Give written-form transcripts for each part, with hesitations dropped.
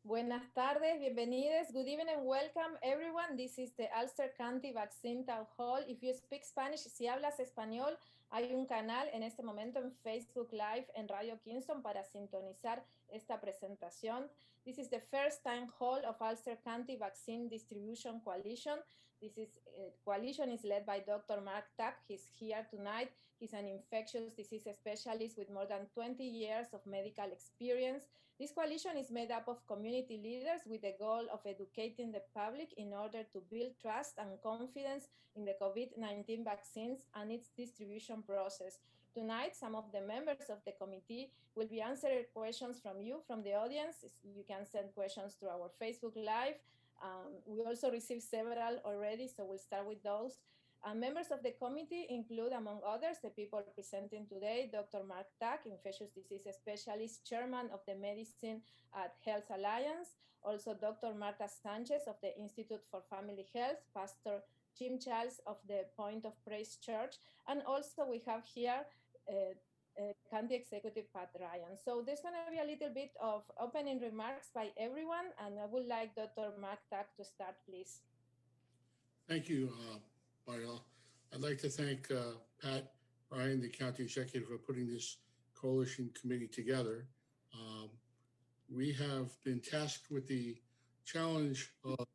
Buenas tardes, bienvenidos. Good evening and welcome everyone. This is the Ulster County Vaccine Town Hall. If you speak Spanish, si hablas español, hay un canal en este momento en Facebook Live en Radio Kingston para sintonizar esta presentación. This is the first town hall of Ulster County Vaccine Distribution Coalition. This coalition is led by Dr. Mark Tuck. He's here tonight. He's an infectious disease specialist with more than 20 years of medical experience. This coalition is made up of community leaders with the goal of educating the public in order to build trust and confidence in the COVID-19 vaccines and its distribution process. Tonight, some of the members of the committee will be answering questions from you, from the audience. You can send questions through our Facebook Live. We also received several already, so we'll start with those. Members of the committee include, among others, the people presenting today, Dr. Mark Tuck, infectious disease specialist, chairman of the Medicine at Health Alliance, also Dr. Marta Sanchez of the Institute for Family Health, Pastor Jim Childs of the Point of Praise Church, and also we have here County Executive Pat Ryan. So there's going to be a little bit of opening remarks by everyone, and I would like Dr. Mark Tuck to start, please. Thank you, Mariel. I'd like to thank Pat Ryan, the County Executive, for putting this coalition committee together. We have been tasked with the challenge of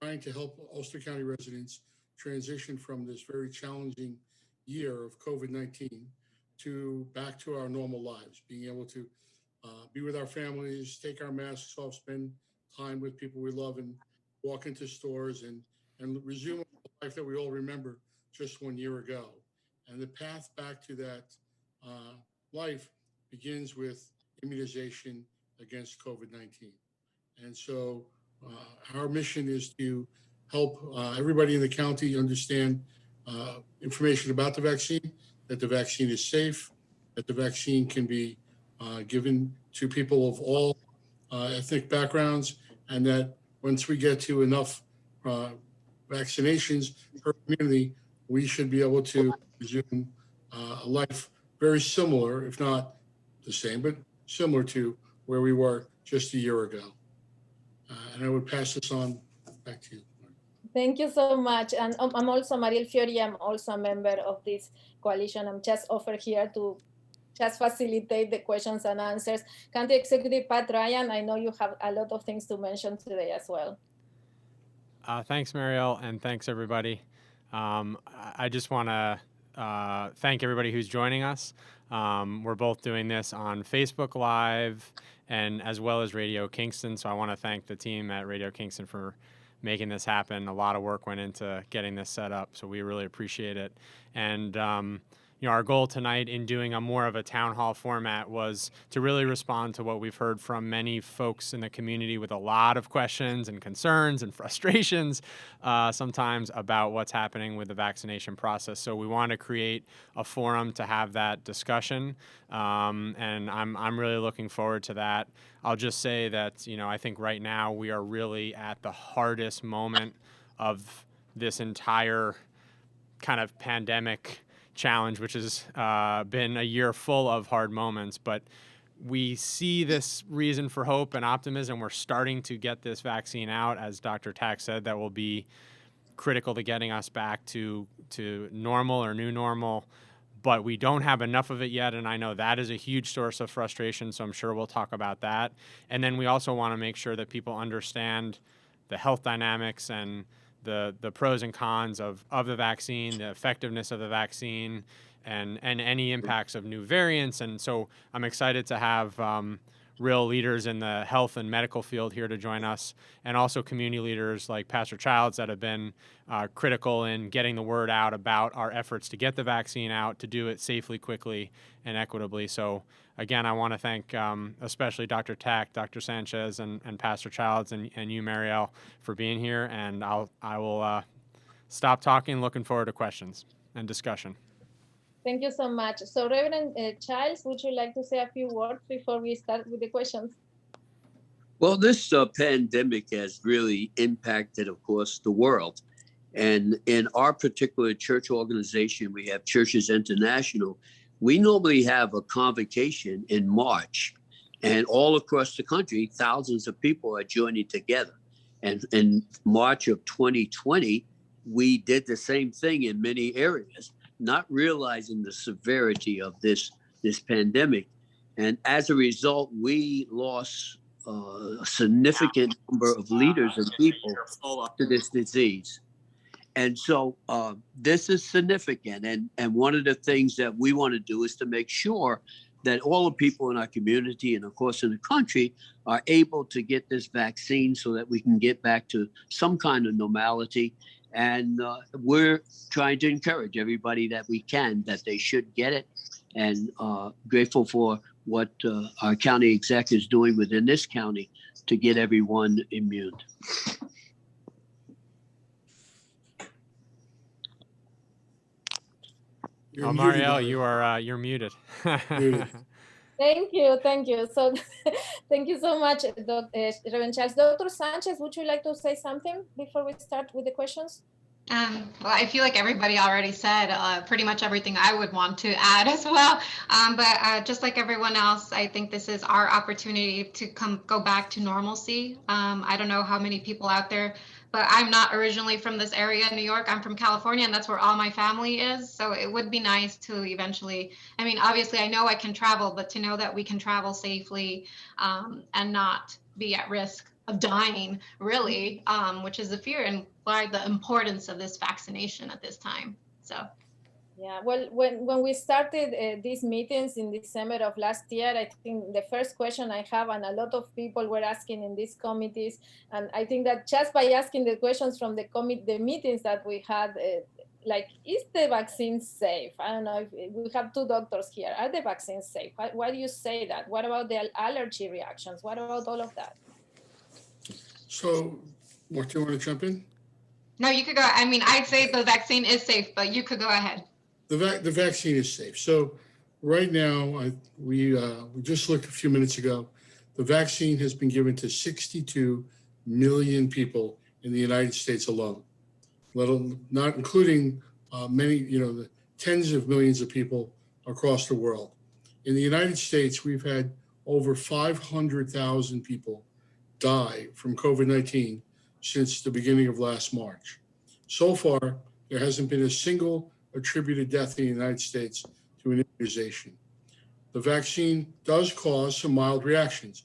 trying to help Ulster County residents transition from this very challenging year of COVID-19 back to our normal lives, being able to be with our families, take our masks off, spend time with people we love, and walk into stores and resume a life that we all remember just 1 year ago. And the path back to that life begins with immunization against COVID-19. And so our mission is to help everybody in the county understand information about the vaccine, that the vaccine is safe, that the vaccine can be given to people of all ethnic backgrounds, and that once we get to enough vaccinations per community, we should be able to resume a life very similar, if not the same, but similar to where we were just a year ago. And I would pass this on back to you. Thank you so much. And I'm also Mariel Fiori. I'm also a member of this coalition. I'm just offered here to just facilitate the questions and answers. County Executive Pat Ryan, I know you have a lot of things to mention today as well. Thanks, Mariel, and thanks, everybody. I just want to thank everybody who's joining us. We're both doing this on Facebook Live and as well as Radio Kingston, so I want to thank the team at Radio Kingston for making this happen. A lot of work went into getting this set up, so we really appreciate it. And our goal tonight in doing a more of a town hall format was to really respond to what we've heard from many folks in the community with a lot of questions and concerns and frustrations sometimes about what's happening with the vaccination process. So we want to create a forum to have that discussion, and I'm really looking forward to that. I'll just say that, I think right now we are really at the hardest moment of this entire kind of pandemic challenge, which has been a year full of hard moments, but we see this reason for hope and optimism. We're starting to get this vaccine out, as Dr. Tack said, that will be critical to getting us back to normal or new normal, but we don't have enough of it yet, and I know that is a huge source of frustration, so I'm sure we'll talk about that. And then we also want to make sure that people understand the health dynamics and the pros and cons of the vaccine, the effectiveness of the vaccine, and any impacts of new variants. And so I'm excited to have real leaders in the health and medical field here to join us, and also community leaders like Pastor Childs that have been critical in getting the word out about our efforts to get the vaccine out, to do it safely, quickly, and equitably. So again, I want to thank especially Dr. Tack, Dr. Sanchez, and Pastor Childs, and you, Mariel, for being here. And I will stop talking, looking forward to questions and discussion. Thank you so much. So Reverend Childs, would you like to say a few words before we start with the questions? Well, this pandemic has really impacted, of course, the world. And in our particular church organization, we have Churches International. We normally have a convocation in March And all across the country, thousands of people are joining together. And in March of 2020, we did the same thing in many areas, not realizing the severity of this pandemic. And as a result, we lost a significant number of leaders and people to this disease. And so this is significant. And one of the things that we want to do is to make sure that all the people in our community and, of course, in the country are able to get this vaccine so that we can get back to some kind of normality. And we're trying to encourage everybody that we can, that they should get it. And grateful for what our county exec is doing within this county to get everyone immune. Marielle, you're muted. Muted. Thank you. So thank you so much, Reverend Childs. Dr. Sanchez, would you like to say something before we start with the questions? Well, I feel like everybody already said pretty much everything I would want to add as well. But just like everyone else, I think this is our opportunity to go back to normalcy. I don't know how many people out there, but I'm not originally from this area in New York. I'm from California, and that's where all my family is. So it would be nice to eventually, I mean, obviously I know I can travel, but to know that we can travel safely and not be at risk of dying, really, which is the fear and why the importance of this vaccination at this time. So, yeah, well, when we started these meetings in December of last year, I think the first question I have, and a lot of people were asking in these committees, and I think that just by asking the questions from the meetings that we had, like, is the vaccine safe? I don't know if we have two doctors here. Are the vaccines safe? Why do you say that? What about the allergy reactions? What about all of that? So, what do you want to jump in? no, you could go. I mean, I'd say the vaccine is safe, but you could go ahead. The vaccine is safe. So right now, we just looked a few minutes ago. The vaccine has been given to 62 million people in the United States alone, not including many, the tens of millions of people across the world. In the United States, we've had over 500,000 people die from COVID-19 since the beginning of last March. So far, there hasn't been a single attributed death in the United States to an immunization. The vaccine does cause some mild reactions,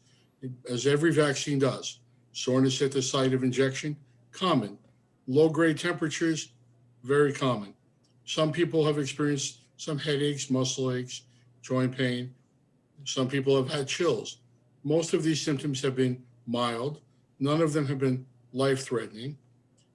as every vaccine does. Soreness at the site of injection, common. Low-grade temperatures, very common. Some people have experienced some headaches, muscle aches, joint pain. Some people have had chills. Most of these symptoms have been mild. None of them have been life-threatening.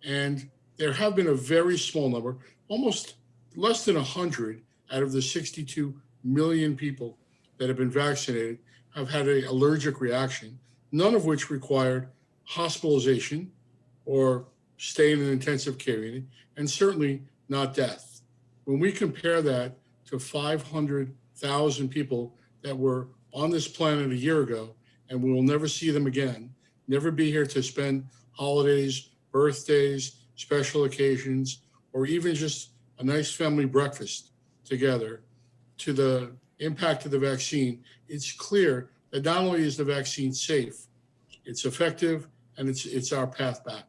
And there have been a very small number, almost less than 100 out of the 62 million people that have been vaccinated have had an allergic reaction, none of which required hospitalization or stay in an intensive care unit, and certainly not death. When we compare that to 500,000 people that were on this planet a year ago, and we will never see them again, never be here to spend holidays, birthdays, special occasions, or even just a nice family breakfast together, to the impact of the vaccine, it's clear that not only is the vaccine safe, it's effective, and it's our path back.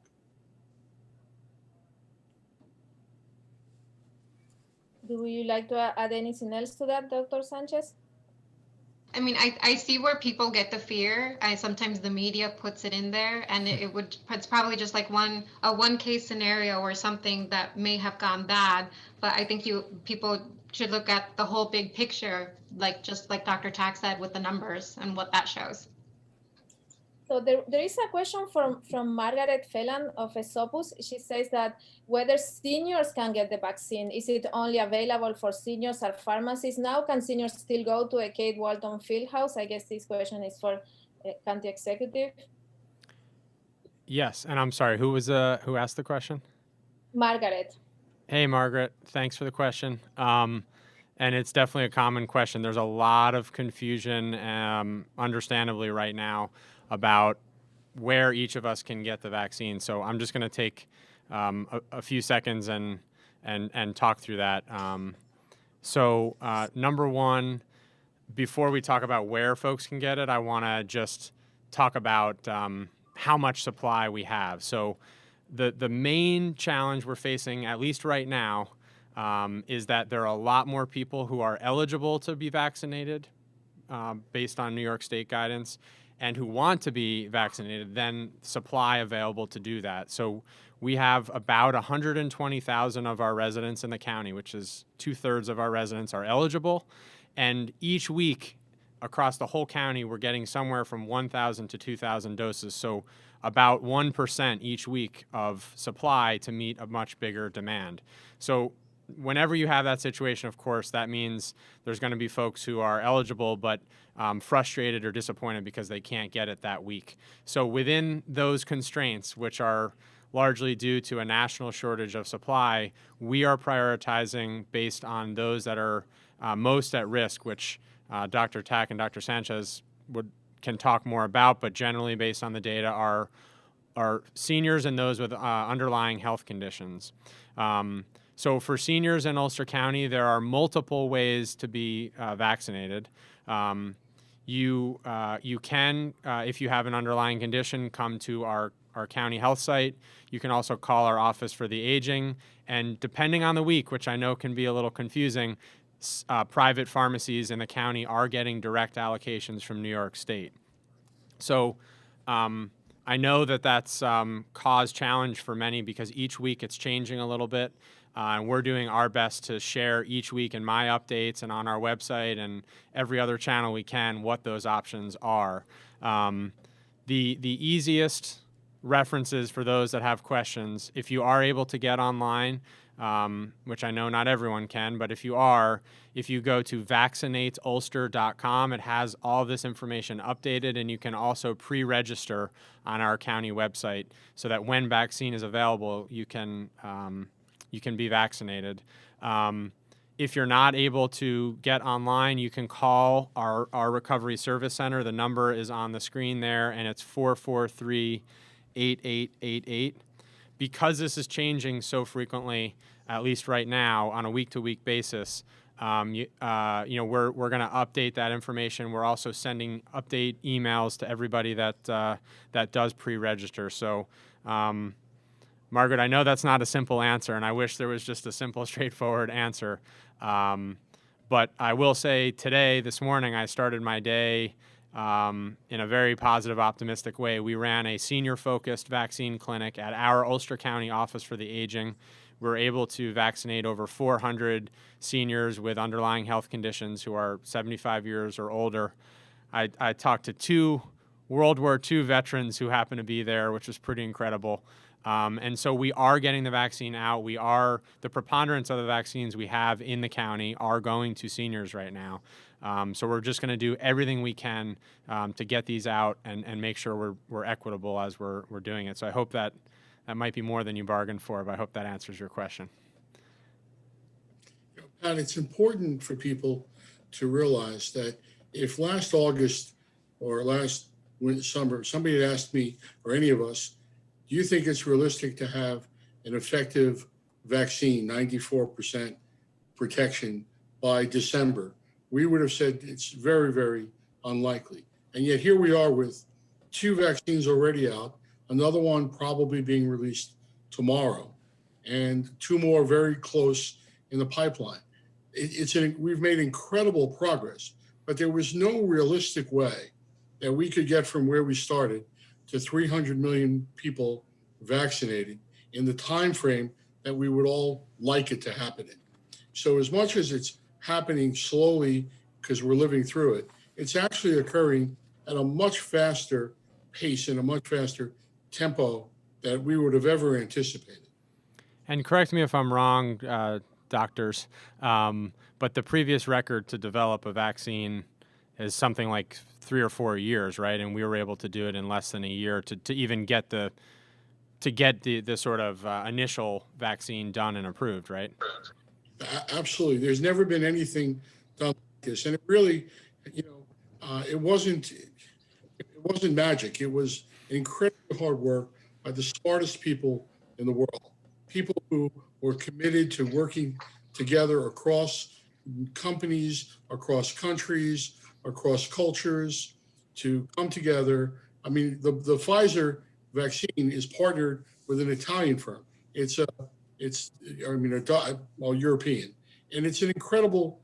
Do you like to add anything else to that, Dr. Sanchez? I mean, I see where people get the fear. Sometimes the media puts it in there, and it's probably just like a one case scenario or something that may have gone bad. But I think people should look at the whole big picture, just like Dr. Tack said, with the numbers and what that shows. So there is a question from Margaret Phelan of Esopus. She says that whether seniors can get the vaccine, is it only available for seniors at pharmacies now? Can seniors still go to a Kate Walton Fieldhouse? I guess this question is for county executive. Yes, and I'm sorry, who asked the question? Margaret. Hey, Margaret, thanks for the question. And it's definitely a common question. There's a lot of confusion, understandably, right now about where each of us can get the vaccine. So I'm just going to take a few seconds and talk through that. So number one, before we talk about where folks can get it, I want to just talk about how much supply we have. So the main challenge we're facing, at least right now, is that there are a lot more people who are eligible to be vaccinated based on New York State guidance and who want to be vaccinated than supply available to do that. So we have about 120,000 of our residents in the county, which is 2/3 of our residents, are eligible. And each week across the whole county, we're getting somewhere from 1,000 to 2,000 doses. So about 1% each week of supply to meet a much bigger demand. So whenever you have that situation, of course, that means there's going to be folks who are eligible but frustrated or disappointed because they can't get it that week. So within those constraints, which are largely due to a national shortage of supply, we are prioritizing based on those that are most at risk, which Dr. Tack and Dr. Sanchez can talk more about, but generally based on the data are seniors and those with underlying health conditions. So for seniors in Ulster County, there are multiple ways to be vaccinated. You can, if you have an underlying condition, come to our county health site. You can also call our Office for the Aging. And depending on the week, which I know can be a little confusing, private pharmacies in the county are getting direct allocations from New York State. So I know that that's caused challenge for many because each week it's changing a little bit. And we're doing our best to share each week in my updates and on our website and every other channel we can what those options are. The easiest references for those that have questions, if you are able to get online, which I know not everyone can, but if you go to vaccinateulster.com, it has all this information updated, and you can also pre-register on our county website so that when vaccine is available, you can be vaccinated. If you're not able to get online, you can call our Recovery Service Center. The number is on the screen there, and it's 443-8888. Because this is changing so frequently, at least right now, on a week-to-week basis, we're going to update that information. We're also sending update emails to everybody that does pre-register. So, Margaret, I know that's not a simple answer, and I wish there was just a simple, straightforward answer. But I will say this morning, I started my day in a very positive, optimistic way. We ran a senior-focused vaccine clinic at our Ulster County Office for the Aging. We were able to vaccinate over 400 seniors with underlying health conditions who are 75 years or older. I talked to 2 World War II veterans who happened to be there, which was pretty incredible. And so we are getting the vaccine out. The preponderance of the vaccines we have in the county are going to seniors right now. So we're just going to do everything we can to get these out and make sure we're equitable as we're doing it. So I hope that might be more than you bargained for, but I hope that answers your question. Pat, it's important for people to realize that if last August or last summer, somebody had asked me or any of us, do you think it's realistic to have an effective vaccine, 94% protection by December? We would have said it's very, very unlikely. And yet here we are with 2 vaccines already out, another one probably being released tomorrow, and 2 more very close in the pipeline. We've made incredible progress, but there was no realistic way that we could get from where we started to 300 million people vaccinated in the time frame that we would all like it to happen in. So as much as it's happening slowly because we're living through it, it's actually occurring at a much faster pace and a much faster tempo that we would have ever anticipated. And correct me if I'm wrong, doctors, but the previous record to develop a vaccine is something like 3 or 4 years, right? And we were able to do it in less than a year to even get the sort of initial vaccine done and approved, right? Absolutely. There's never been anything done like this, and it really, it wasn't magic. It was incredibly hard work by the smartest people in the world, people who were committed to working together across companies across countries, across cultures to come together. I mean, the Pfizer vaccine is partnered with an Italian firm. European. And it's an incredible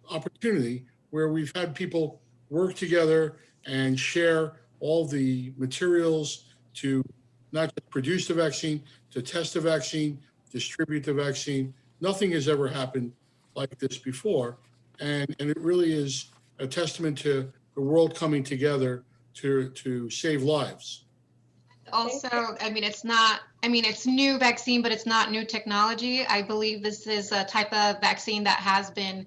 opportunity where we've had people work together and share all the materials to not just produce the vaccine, to test the vaccine, distribute the vaccine. Nothing has ever happened like this before. And it really is a testament to the world coming together to save lives. Also, it's new vaccine, but it's not new technology. I believe this is a type of vaccine that has been,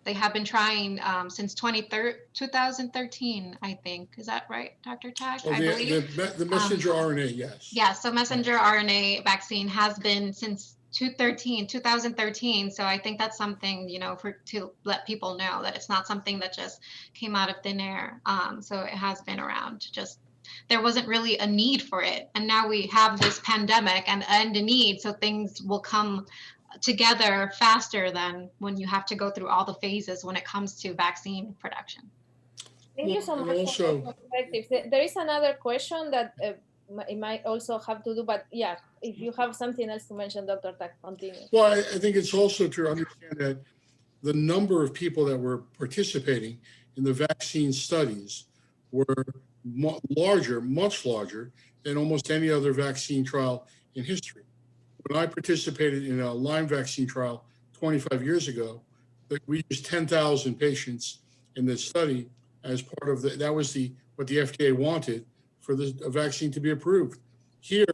they have been trying since 2013, I think. Is that right, Dr. Tag? Oh, I believe. The messenger RNA, yes. Yeah, so messenger RNA vaccine has been since 2013. So I think that's something, to let people know that it's not something that just came out of thin air. So it has been around, just there wasn't really a need for it. And now we have this pandemic and a need, so things will come together faster than when you have to go through all the phases when it comes to vaccine production. Thank you so much for your perspective. There is another question that it might also have to do, but yeah, if you have something else to mention, Dr. Tak, continue. Well, I think it's also to understand that the number of people that were participating in the vaccine studies were much larger than almost any other vaccine trial in history. When I participated in a Lyme vaccine trial 25 years ago, we used 10,000 patients in this study as part of that was what the FDA wanted for the vaccine to be approved. Here,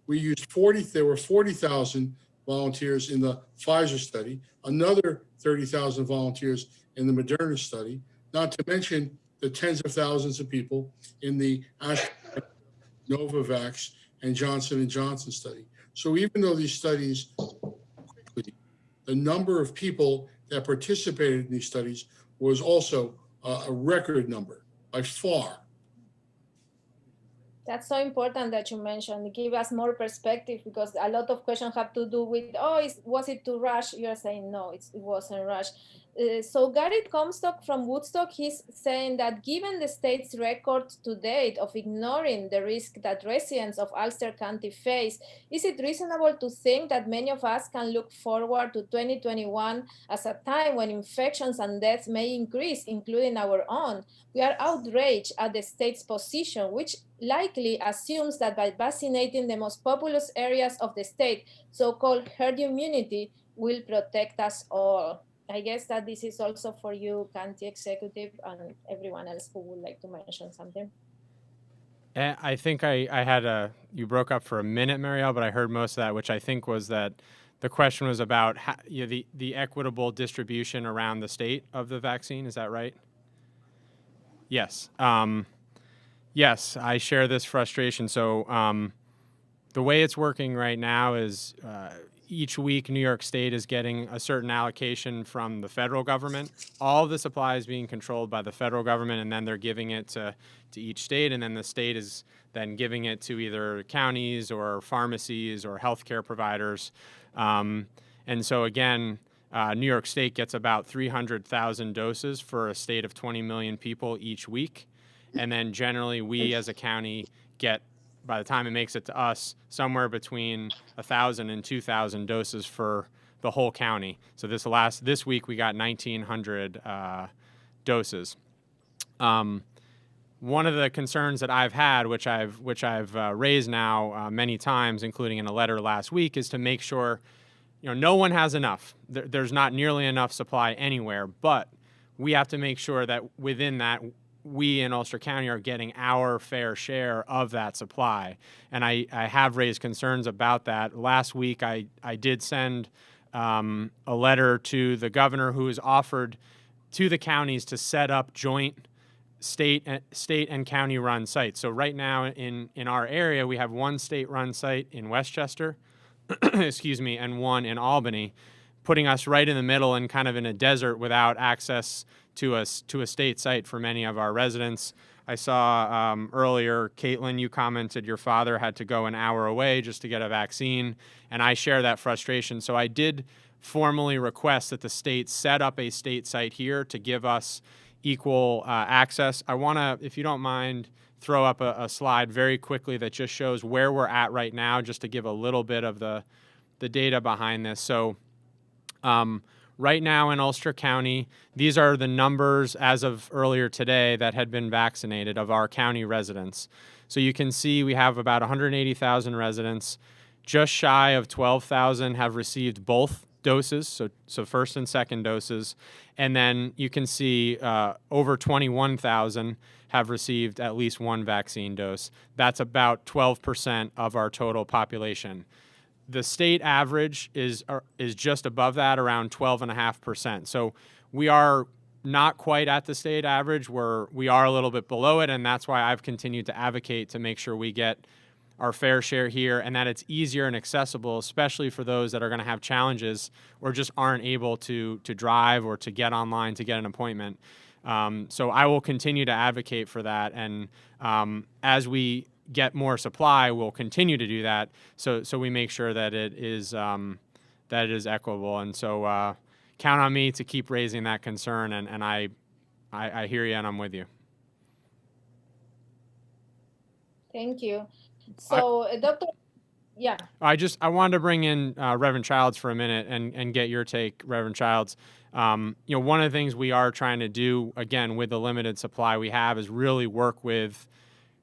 there were 40,000 volunteers in the Pfizer study, another 30,000 volunteers in the Moderna study, not to mention the tens of thousands of people in the Novavax and Johnson & Johnson study. So even though these studies, the number of people that participated in these studies was also a record number by far. That's so important that you mentioned. Give us more perspective, because a lot of questions have to do with, was it too rushed? You're saying no, it wasn't rushed. So Garrett Comstock from Woodstock, he's saying that given the state's record to date of ignoring the risk that residents of Ulster County face, is it reasonable to think that many of us can look forward to 2021 as a time when infections and deaths may increase, including our own? We are outraged at the state's position, which likely assumes that by vaccinating the most populous areas of the state, so-called herd immunity will protect us all. I guess that this is also for you, county executive, and everyone else who would like to mention something. I think I had you broke up for a minute, Marielle, but I heard most of that, which I think was that the question was about the equitable distribution around the state of the vaccine. Is that right? Yes. Yes, I share this frustration. So the way it's working right now is each week New York State is getting a certain allocation from the federal government. All of the supply is being controlled by the federal government, and then they're giving it to each state, and then the state is then giving it to either counties or pharmacies or healthcare providers. And so again, New York State gets about 300,000 doses for a state of 20 million people each week. And then generally we as a county get, by the time it makes it to us, somewhere between 1,000 and 2,000 doses for the whole county. So this week we got 1,900 doses. One of the concerns that I've had, which I've raised now many times, including in a letter last week, is to make sure, no one has enough. There's not nearly enough supply anywhere, but we have to make sure that within that, we in Ulster County are getting our fair share of that supply. And I have raised concerns about that. Last week, I did send a letter to the governor, who has offered to the counties to set up joint state and county run sites. So right now in our area, we have one state run site in Westchester, and one in Albany, putting us right in the middle and kind of in a desert without access to a state site for many of our residents. I saw earlier, Caitlin, you commented your father had to go an hour away just to get a vaccine, and I share that frustration. So I did formally request that the state set up a state site here to give us equal access. I want to, if you don't mind, throw up a slide very quickly that just shows where we're at right now, just to give a little bit of the data behind this. So right now in Ulster County, these are the numbers as of earlier today that had been vaccinated of our county residents. So you can see we have about 180,000 residents. Just shy of 12,000 have received both doses, so first and second doses. And then you can see over 21,000 have received at least one vaccine dose. That's about 12% of our total population. The state average is just above that, around 12.5%. So we are not quite at the state average, we are a little bit below it, and that's why I've continued to advocate to make sure we get our fair share here and that it's easier and accessible, especially for those that are going to have challenges or just aren't able to drive or to get online to get an appointment. So I will continue to advocate for that, and as we get more supply, we'll continue to do that. So we make sure that it is equitable, and so count on me to keep raising that concern. And I hear you, and I'm with you. Thank you. So, Doctor, yeah. I wanted to bring in Reverend Childs for a minute and get your take, Reverend Childs. One of the things we are trying to do, again, with the limited supply we have, is really work with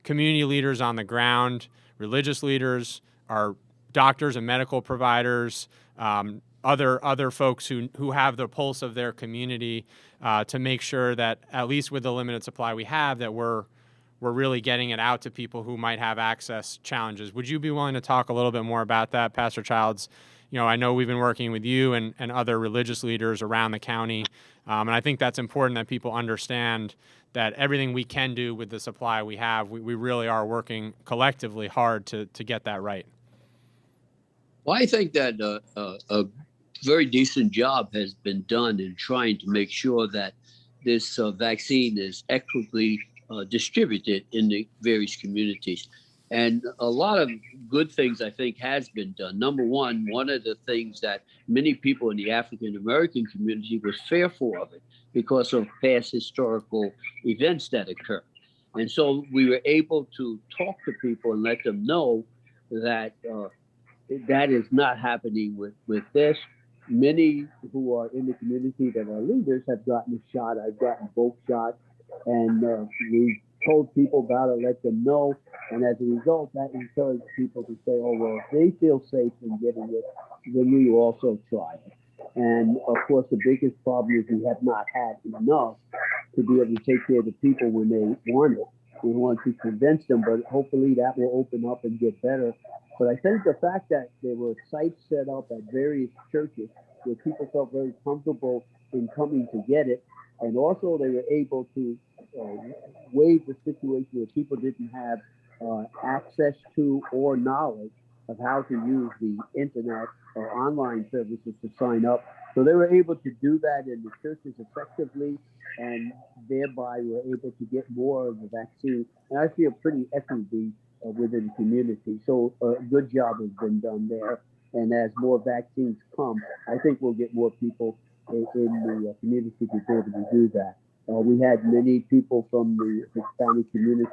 community leaders on the ground, religious leaders, our doctors and medical providers, other folks who have the pulse of their community, to make sure that at least with the limited supply we have, that we're really getting it out to people who might have access challenges. Would you be willing to talk a little bit more about that, Pastor Childs? I know we've been working with you and other religious leaders around the county, and I think that's important that people understand that everything we can do with the supply we have, we really are working collectively hard to get that right. Well, I think that a very decent job has been done in trying to make sure that this vaccine is equitably distributed in the various communities. And a lot of good things, I think, has been done. Number one of the things that many people in the African American community was fearful of it because of past historical events that occurred. And so we were able to talk to people and let them know that that is not happening with this. Many who are in the community that are leaders have gotten a shot. I've gotten both shots. And we told people about it, let them know. And as a result, that encouraged people to say, oh, well, if they feel safe in getting it, then you also try it. And of course, the biggest problem is we have not had enough to be able to take care of the people when they want it. We want to convince them, but hopefully that will open up and get better. But I think the fact that there were sites set up at various churches where people felt very comfortable in coming to get it, and also they were able to waive the situation where people didn't have access to or knowledge of how to use the internet or online services to sign up. So they were able to do that in the churches effectively, and thereby were able to get more of the vaccine. And I feel pretty equity within the community. So a good job has been done there. And as more vaccines come, I think we'll get more people in the community to be able to do that. We had many people from the Hispanic community.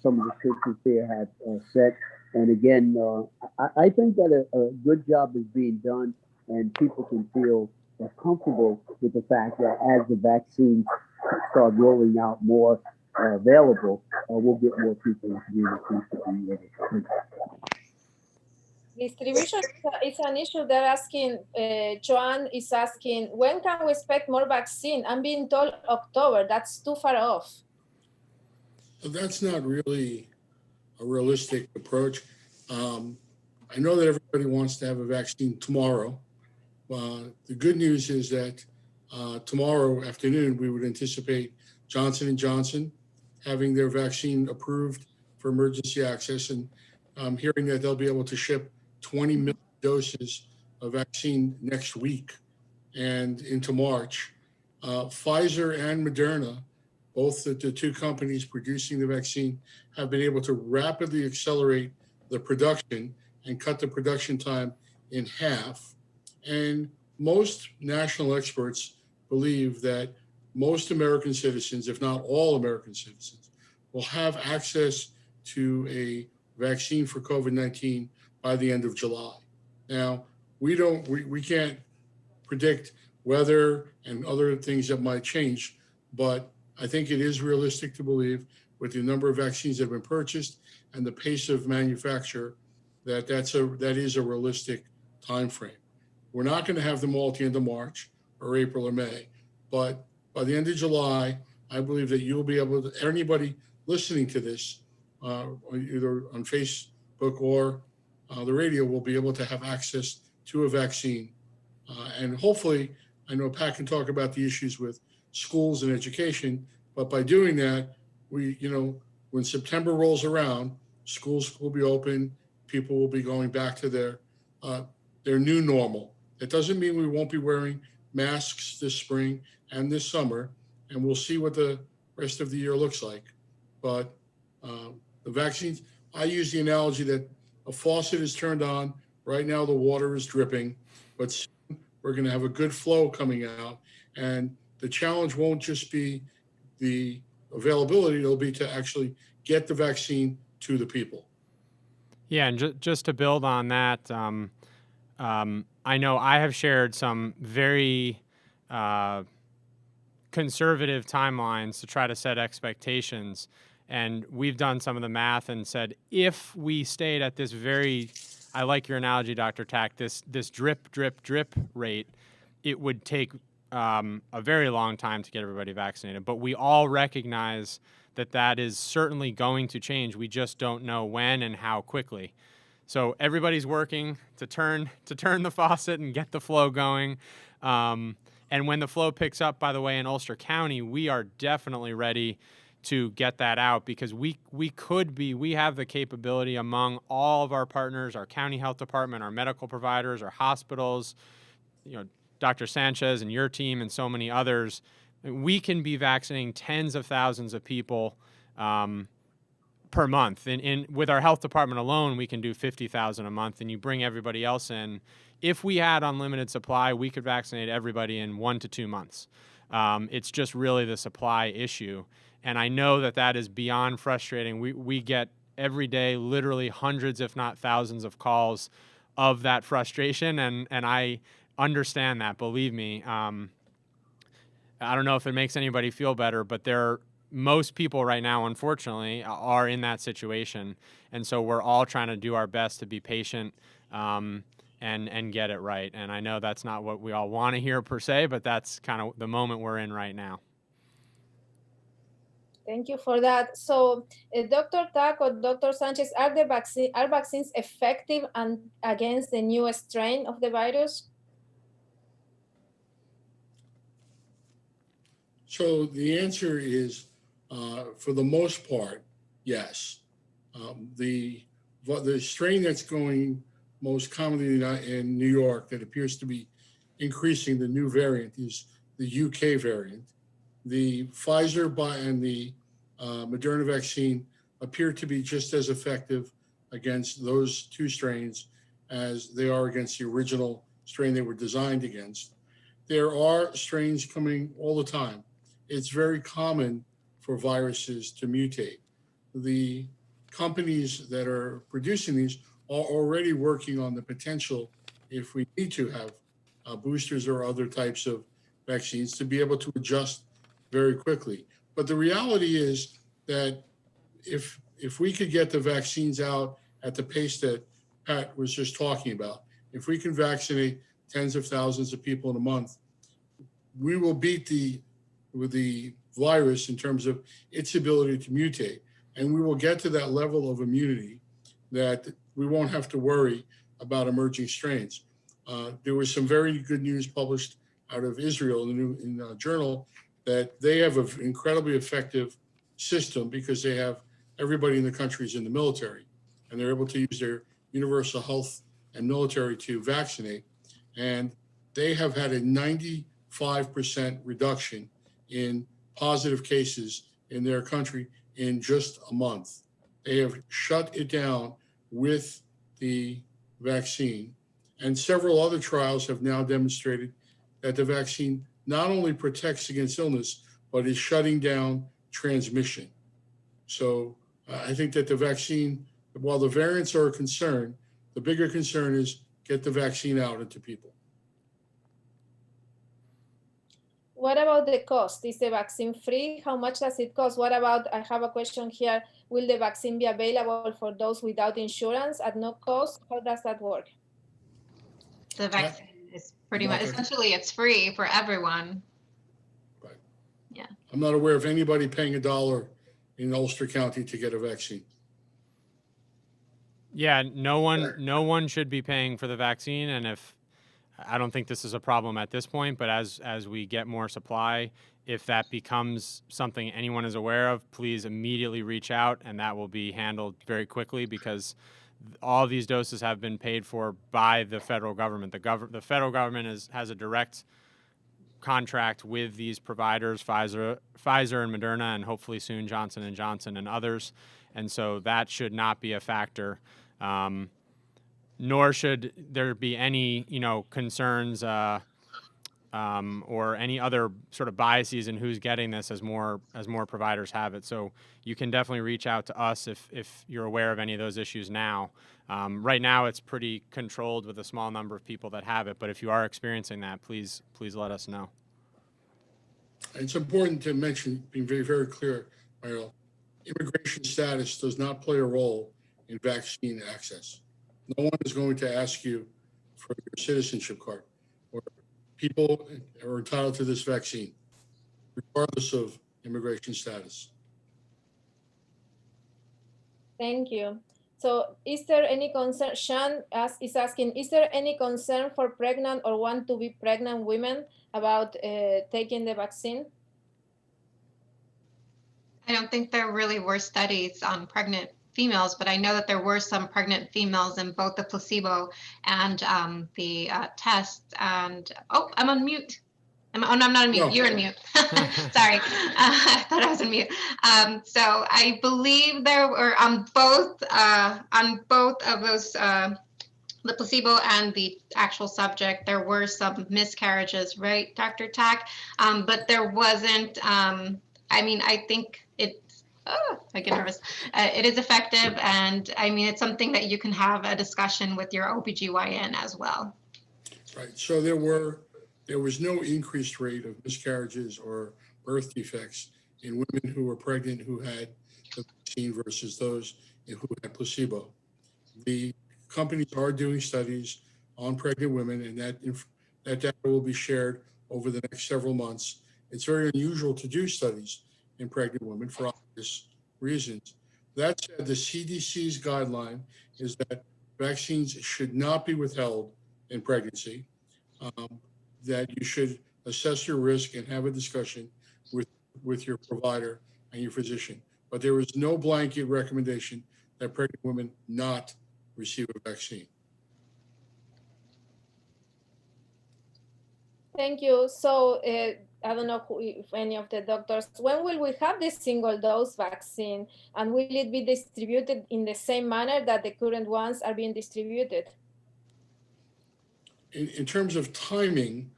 Some of the churches there have set. And again, I think that a good job is being done, and people can feel comfortable with the fact that as the vaccines start rolling out more available, we'll get more people in the community to be able to. Distribution is an issue. They're asking, Joan is asking, when can we expect more vaccine? I'm being told October. That's too far off. That's not really a realistic approach. I know that everybody wants to have a vaccine tomorrow. The good news is that tomorrow afternoon, we would anticipate Johnson & Johnson having their vaccine approved for emergency access. And I'm hearing that they'll be able to ship 20 million doses of vaccine next week and into March. Pfizer and Moderna both the two companies producing the vaccine have been able to rapidly accelerate the production and cut the production time in half. And most national experts believe that most American citizens, if not all American citizens, will have access to a vaccine for COVID-19 by the end of July. Now, we can't predict weather and other things that might change, but I think it is realistic to believe, with the number of vaccines that have been purchased and the pace of manufacture, that is a realistic time frame. We're not going to have them all at the end of March or April or May, but by the end of July, I believe that you'll be able to, anybody listening to this, either on Facebook or the radio, will be able to have access to a vaccine. And hopefully, I know Pat can talk about the issues with schools and education, but by doing that, when September rolls around, schools will be open, people will be going back to their new normal. It doesn't mean we won't be wearing masks this spring and this summer, and we'll see what the rest of the year looks like. But the vaccines, I use the analogy that a faucet is turned on. Right now, the water is dripping, but soon we're going to have a good flow coming out. And the challenge won't just be the availability, it'll be to actually get the vaccine to the people. Yeah, and just to build on that, I know I have shared some very conservative timelines to try to set expectations. And we've done some of the math and said, if we stayed at this very, I like your analogy, Dr. Tack, this drip, drip, drip rate, it would take a very long time to get everybody vaccinated. But we all recognize that is certainly going to change. We just don't know when and how quickly. So everybody's working to turn the faucet and get the flow going. And when the flow picks up, by the way, in Ulster County, we are definitely ready to get that out, because we have the capability among all of our partners, our county health department, our medical providers, our hospitals, Dr. Sanchez and your team and so many others. We can be vaccinating tens of thousands of people per month. With our health department alone, we can do 50,000 a month, and you bring everybody else in. If we had unlimited supply, we could vaccinate everybody in 1 to 2 months. It's just really the supply issue. And I know that is beyond frustrating. We get every day literally hundreds, if not thousands, of calls of that frustration, and I understand that, believe me. I don't know if it makes anybody feel better, but most people right now, unfortunately, are in that situation. And so we're all trying to do our best to be patient and get it right. And I know that's not what we all want to hear per se, but that's kind of the moment we're in right now. Thank you for that. So, Dr. Tack or Dr. Sanchez, are vaccines effective against the newest strain of the virus? So the answer is, for the most part, yes. The strain that's going most commonly in New York that appears to be increasing, the new variant, is the UK variant. The Pfizer and the Moderna vaccine appear to be just as effective against those two strains as they are against the original strain they were designed against. There are strains coming all the time. It's very common for viruses to mutate. The companies that are producing these are already working on the potential, if we need to have boosters or other types of vaccines, to be able to adjust very quickly. But the reality is that if we could get the vaccines out at the pace that Pat was just talking about, if we can vaccinate tens of thousands of people in a month, we will beat the virus in terms of its ability to mutate. And we will get to that level of immunity that we won't have to worry about emerging strains. There was some very good news published out of Israel in a journal that they have an incredibly effective system because they have everybody in the country is in the military, and they're able to use their universal health and military to vaccinate. And they have had a 95% reduction in positive cases in their country in just a month. They have shut it down with the vaccine. And several other trials have now demonstrated that the vaccine not only protects against illness, but is shutting down transmission. So I think that the vaccine, while the variants are a concern, the bigger concern is get the vaccine out into people. What about the cost? Is the vaccine free? How much does it cost? What about, I have a question here, will the vaccine be available for those without insurance at no cost? How does that work? The vaccine is pretty much, essentially it's free for everyone. Right. Yeah. I'm not aware of anybody paying $1 in Ulster County to get a vaccine. Yeah, no one should be paying for the vaccine, and if I don't think this is a problem at this point, but as we get more supply, if that becomes something anyone is aware of, please immediately reach out, and that will be handled very quickly because all of these doses have been paid for by the federal government. The federal government has a direct contract with these providers, Pfizer and Moderna, and hopefully soon Johnson & Johnson and others, and so that should not be a factor. Nor should there be any, concerns or any other sort of biases in who's getting this as more providers have it. So you can definitely reach out to us if you're aware of any of those issues now. Right now, it's pretty controlled with a small number of people that have it. But if you are experiencing that, please let us know. It's important to mention, being very, very clear, Mario, immigration status does not play a role in vaccine access. No one is going to ask you for your citizenship card, or people are entitled to this vaccine, regardless of immigration status. Thank you. So is there any concern, Sean is asking, is there any concern for pregnant or want to be pregnant women about taking the vaccine? I don't think there really were studies on pregnant females, but I know that there were some pregnant females in both the placebo and the test. And I'm on mute. No, I'm not on mute. No. You're on mute. Sorry, I thought I was on mute. So I believe there were on both of those, the placebo and the actual subject, there were some miscarriages, right, Dr. Tack? But there wasn't. I mean, I think I get nervous. It is effective, and I mean, it's something that you can have a discussion with your OBGYN as well. Right. So there was no increased rate of miscarriages or birth defects in women who were pregnant who had the vaccine versus those who had placebo. The companies are doing studies on pregnant women, and that data will be shared over the next several months. It's very unusual to do studies in pregnant women for obvious reasons. That said, the CDC's guideline is that vaccines should not be withheld in pregnancy, that you should assess your risk and have a discussion with your provider and your physician. But there is no blanket recommendation that pregnant women not receive a vaccine. Thank you. So I don't know if any of the doctors, when will we have this single dose vaccine, and will it be distributed in the same manner that the current ones are being distributed? In terms of timing,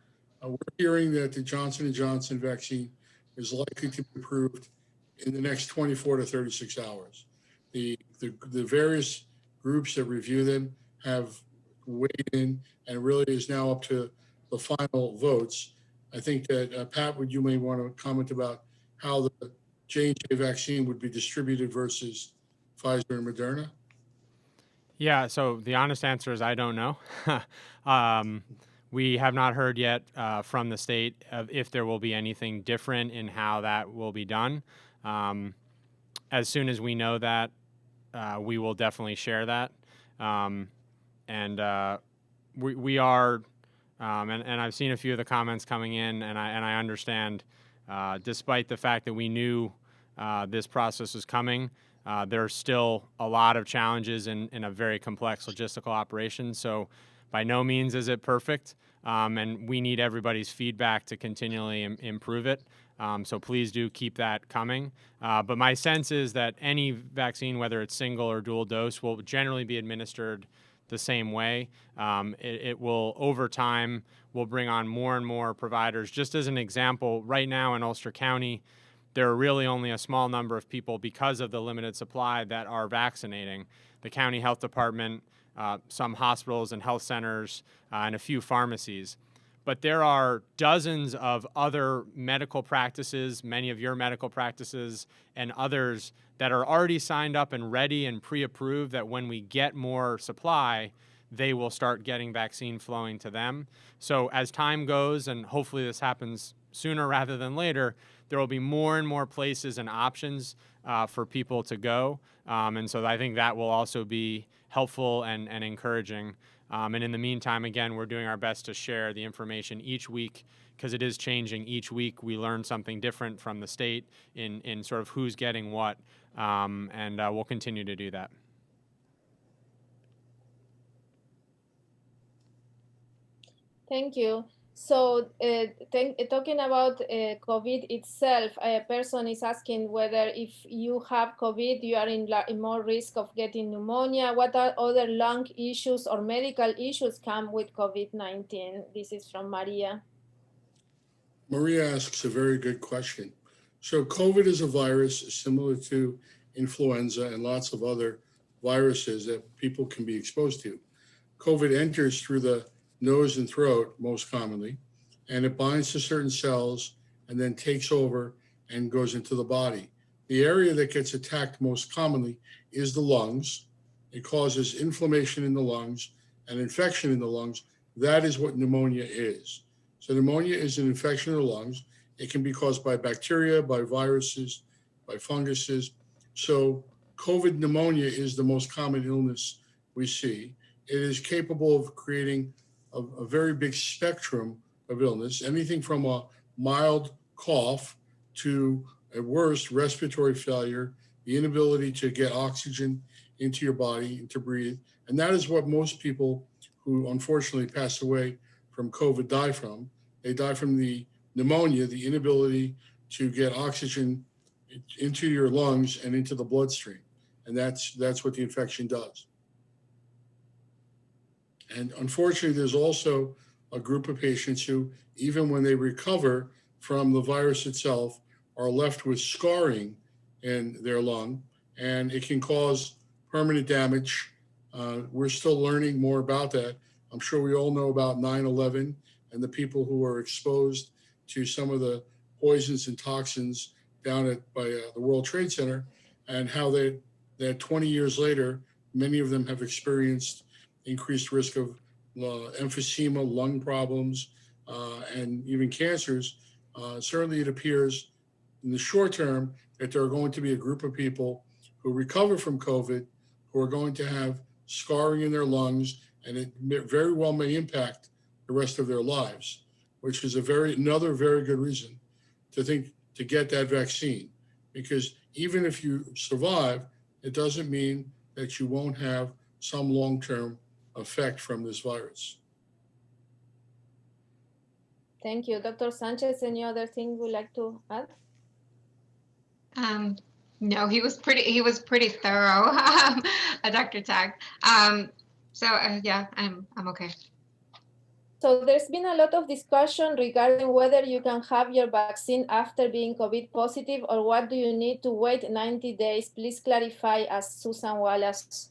we're hearing that the Johnson & Johnson vaccine is likely to be approved in the next 24 to 36 hours. The various groups that review them have weighed in, and it really is now up to the final votes. I think that, Pat, you may want to comment about how the J&J vaccine would be distributed versus Pfizer and Moderna. Yeah, so the honest answer is I don't know. We have not heard yet from the state of if there will be anything different in how that will be done. As soon as we know that, we will definitely share that. We are, and I've seen a few of the comments coming in, and I understand, despite the fact that we knew this process was coming, there's still a lot of challenges in a very complex logistical operation. So by no means is it perfect, and we need everybody's feedback to continually improve it. So please do keep that coming. But my sense is that any vaccine, whether it's single or dual dose, will generally be administered the same way. It will, over time, will bring on more and more providers. Just as an example, right now in Ulster County, there are really only a small number of people, because of the limited supply, that are vaccinating. The county health department, some hospitals and health centers, and a few pharmacies. But there are dozens of other medical practices, many of your medical practices and others, that are already signed up and ready and pre-approved, that when we get more supply, they will start getting vaccine flowing to them. So as time goes, and hopefully this happens sooner rather than later, there will be more and more places and options for people to go. And so I think that will also be helpful and encouraging. And in the meantime, again, we're doing our best to share the information each week, because it is changing each week. We learn something different from the state in sort of who's getting what, and we'll continue to do that. Thank you. So talking about COVID itself, a person is asking whether if you have COVID, you are in more risk of getting pneumonia. What are other lung issues or medical issues come with COVID-19? This is from Maria. Maria asks a very good question. So COVID is a virus similar to influenza and lots of other viruses that people can be exposed to. COVID enters through the nose and throat most commonly, and it binds to certain cells and then takes over and goes into the body. The area that gets attacked most commonly is the lungs. It causes inflammation in the lungs and infection in the lungs. That is what pneumonia is. So pneumonia is an infection of the lungs. It can be caused by bacteria, by viruses, by funguses. So COVID pneumonia is the most common illness we see. It is capable of creating a very big spectrum of illness, anything from a mild cough to a worse respiratory failure, the inability to get oxygen into your body and to breathe. And that is what most people who unfortunately pass away from COVID die from. They die from the pneumonia, the inability to get oxygen into your lungs and into the bloodstream. And that's what the infection does. And unfortunately, there's also a group of patients who, even when they recover from the virus itself, are left with scarring in their lung, and it can cause permanent damage. We're still learning more about that. I'm sure we all know about 9/11 and the people who were exposed to some of the poisons and toxins down by the World Trade Center, and how that 20 years later, many of them have experienced increased risk of emphysema, lung problems, and even cancers. Certainly it appears in the short term that there are going to be a group of people who recover from COVID who are going to have scarring in their lungs, and it very well may impact the rest of their lives, which is another very good reason to get that vaccine. Because even if you survive, it doesn't mean that you won't have some long-term effect from this virus. Thank you. Dr. Sanchez, any other thing you'd like to add? No, he was pretty thorough, Dr. Tag. Yeah, I'm okay. So there's been a lot of discussion regarding whether you can have your vaccine after being COVID positive, or what do you need to wait 90 days? Please clarify, as Susan Wallace.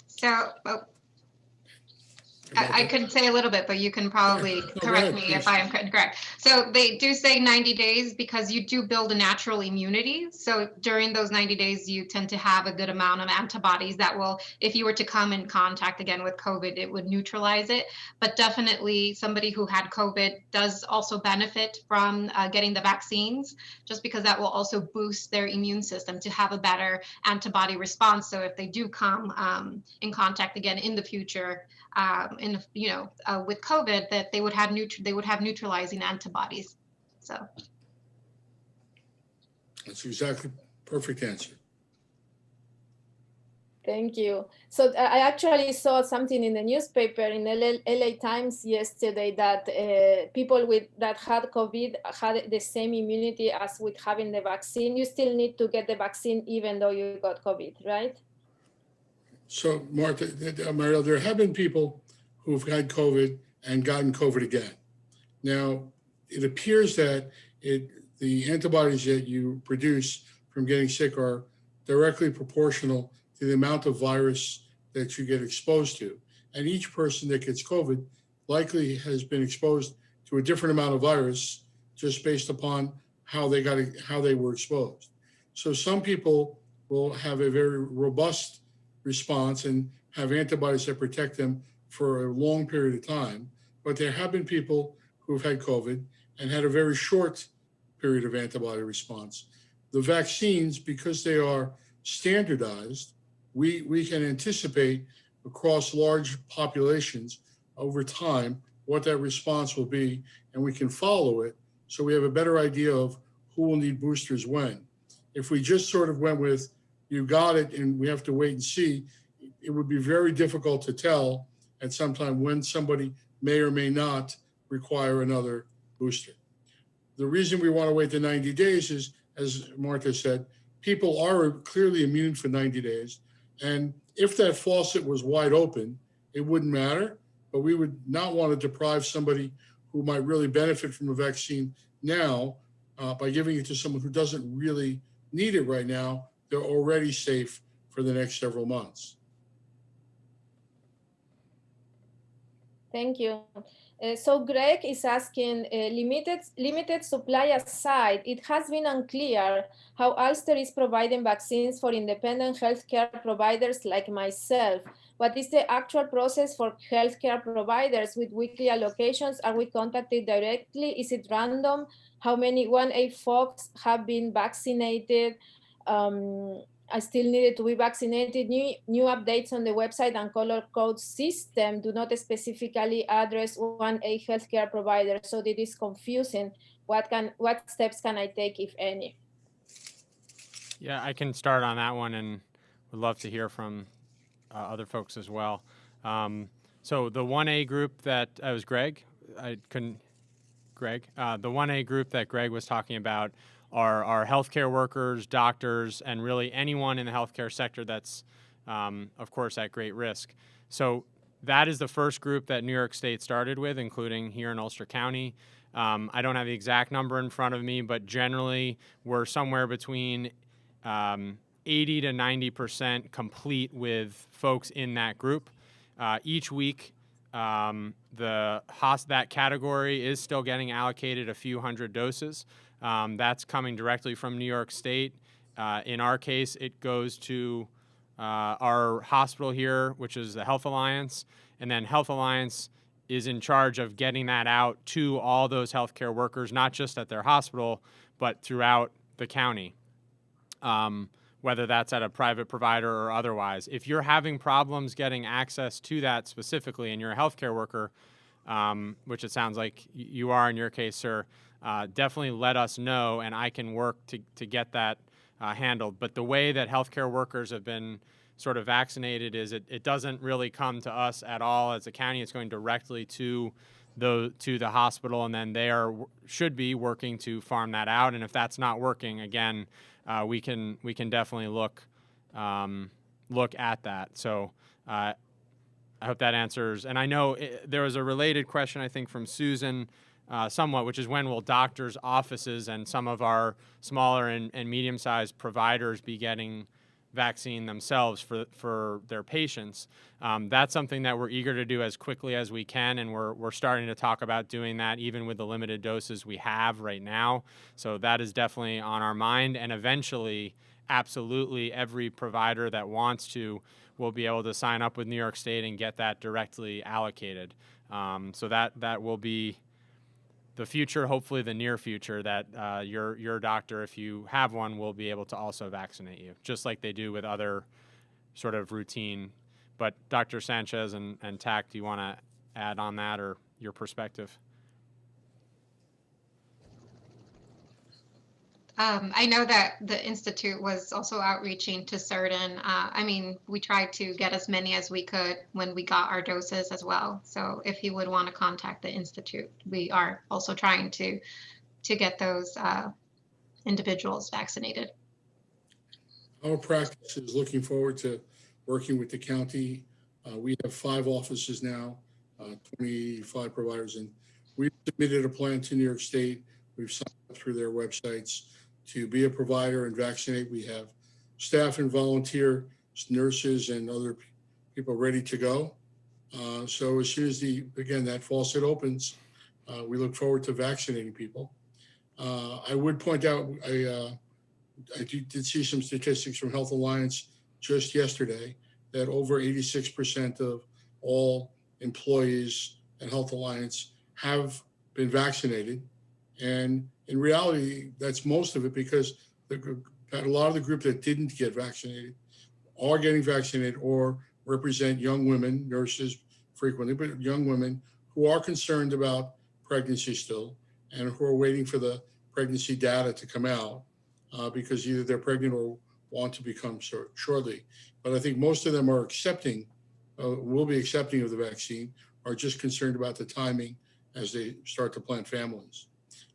So I could say a little bit, but you can probably correct me if I am correct. So they do say 90 days because you do build a natural immunity. So during those 90 days, you tend to have a good amount of antibodies that will, if you were to come in contact again with COVID, it would neutralize it. But definitely somebody who had COVID does also benefit from getting the vaccines, just because that will also boost their immune system to have a better antibody response. So if they do come in contact again in the future, with COVID, that they would have neutralizing antibodies. So that's exactly perfect answer. Thank you. So I actually saw something in the newspaper in LA Times yesterday that people that had COVID had the same immunity as with having the vaccine. You still need to get the vaccine even though you got COVID, right? So, Martha, Mario, there have been people who've had COVID and gotten COVID again. Now, it appears that the antibodies that you produce from getting sick are directly proportional to the amount of virus that you get exposed to. And each person that gets COVID likely has been exposed to a different amount of virus just based upon how they were exposed. So some people will have a very robust response and have antibodies that protect them for a long period of time. But there have been people who've had COVID and had a very short period of antibody response. The vaccines, because they are standardized, we can anticipate across large populations over time what that response will be, and we can follow it so we have a better idea of who will need boosters when. If we just sort of went with, you got it and we have to wait and see, it would be very difficult to tell at some time when somebody may or may not require another booster. The reason we want to wait the 90 days is, as Martha said, people are clearly immune for 90 days. And if that faucet was wide open, it wouldn't matter, but we would not want to deprive somebody who might really benefit from a vaccine now by giving it to someone who doesn't really need it right now. They're already safe for the next several months. Thank you. So Greg is asking, limited supply aside, it has been unclear how Ulster is providing vaccines for independent healthcare providers like myself. What is the actual process for healthcare providers with weekly allocations? Are we contacted directly? Is it random? How many 1A folks have been vaccinated? I still needed to be vaccinated. New updates on the website and color code system do not specifically address 1A healthcare provider, so it is confusing. What steps can I take, if any? Yeah, I can start on that one, and would love to hear from other folks as well. So the 1A group that was Greg. The 1A group that Greg was talking about are healthcare workers, doctors, and really anyone in the healthcare sector that's, of course, at great risk. So that is the first group that New York State started with, including here in Ulster County. I don't have the exact number in front of me, but generally we're somewhere between 80 to 90% complete with folks in that group. Each week, that category is still getting allocated a few hundred doses. That's coming directly from New York State. In our case, it goes to our hospital here, which is the Health Alliance, and then Health Alliance is in charge of getting that out to all those healthcare workers, not just at their hospital, but throughout the county, whether that's at a private provider or otherwise. If you're having problems getting access to that specifically and you're a healthcare worker, which it sounds like you are in your case, sir, definitely let us know, and I can work to get that handled. But the way that healthcare workers have been sort of vaccinated is it doesn't really come to us at all as a county. It's going directly to the hospital, and then they should be working to farm that out. And if that's not working, again, we can definitely look at that. So I hope that answers. And I know there was a related question, I think, from Susan, somewhat, which is when will doctors' offices and some of our smaller and medium-sized providers be getting vaccine themselves for their patients? That's something that we're eager to do as quickly as we can, and we're starting to talk about doing that even with the limited doses we have right now. So that is definitely on our mind, and eventually, absolutely, every provider that wants to will be able to sign up with New York State and get that directly allocated. So that will be the future, hopefully the near future, that your doctor, if you have one, will be able to also vaccinate you, just like they do with other sort of routine. But Dr. Sanchez and TAC, do you want to add on that or your perspective? I know that the Institute was also outreaching to certain, we tried to get as many as we could when we got our doses as well. So if you would want to contact the Institute, we are also trying to get those individuals vaccinated. Our practice is looking forward to working with the county. We have 5 offices now, 25 providers, and we've submitted a plan to New York State. We've signed up through their websites to be a provider and vaccinate. We have staff and volunteer nurses and other people ready to go. So as soon as that faucet opens, we look forward to vaccinating people. I would point out, I did see some statistics from Health Alliance just yesterday that over 86% of all employees at Health Alliance have been vaccinated. And in reality, that's most of it, because a lot of the group that didn't get vaccinated are getting vaccinated or represent young women, nurses frequently, but young women who are concerned about pregnancy still and who are waiting for the pregnancy data to come out because either they're pregnant or want to become so shortly. But I think most of them are will be accepting of the vaccine, are just concerned about the timing as they start to plan families.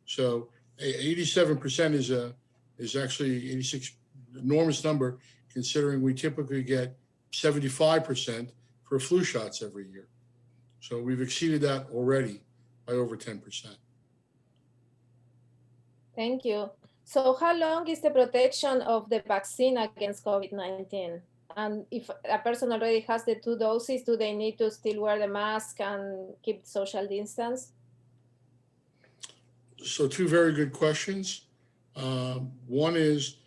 So 87% is actually 86, enormous number, considering we typically get 75% for flu shots every year. So we've exceeded that already by over 10%. Thank you. So how long is the protection of the vaccine against COVID-19? And if a person already has the 2 doses, do they need to still wear the mask and keep social distance? So 2 very good questions. One is